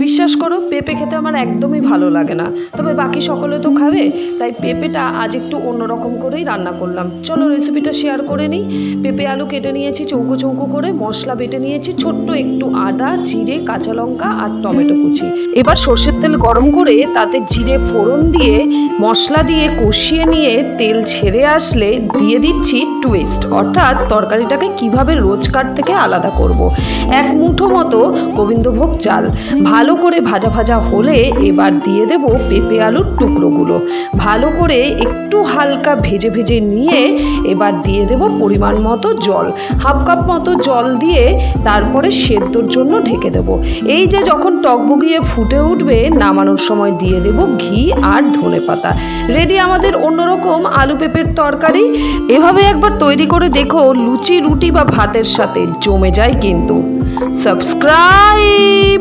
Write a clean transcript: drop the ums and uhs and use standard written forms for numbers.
বিশ্বাস করো পেঁপে খেতে আমার একদমই ভালো লাগে না, তবে বাকি সকলে তো খাবে, তাই পেঁপেটা আজ একটু অন্যরকম করেই রান্না করলাম। চলো রেসিপিটা শেয়ার করে নিই। পেঁপে আলু কেটে নিয়েছি চৌকো চৌকো করে, মশলা বেটে নিয়েছি, ছোট্ট একটু আদা, জিরে, কাঁচা লঙ্কা আর টমেটো কুচি। এবার সর্ষের তেল গরম করে তাতে জিরে ফোড়ন দিয়ে মশলা দিয়ে কষিয়ে নিয়ে তেল ছেড়ে আসলে দিয়ে দিচ্ছি টুইস্ট, অর্থাৎ তরকারিটাকে কিভাবে রোজকার থেকে আলাদা করব। এক মুঠো মতো গোবিন্দভোগ চাল ভালো করে ভাজা ভাজা হলে এবার দিয়ে দেব পেঁপে আলুর টুকরোগুলো। ভালো করে একটু হালকা ভেজে ভেজে নিয়ে এবার দিয়ে দেব পরিমাণ মতো জল, হাফ কাপ মতো জল দিয়ে তারপরে সেদ্ধর জন্য ঢেকে দেব। এই যে যখন টকবগিয়ে ফুটে উঠবে নামানোর সময় দিয়ে দেব ঘি আর ধনেপাতা। রেডি আমাদের অন্যরকম আলু পেঁপের তরকারি। এভাবে একবার তৈরি করে দেখো, লুচি, রুটি বা ভাতের সাথে জমে যায় কিন্তু। সাবস্ক্রাইব।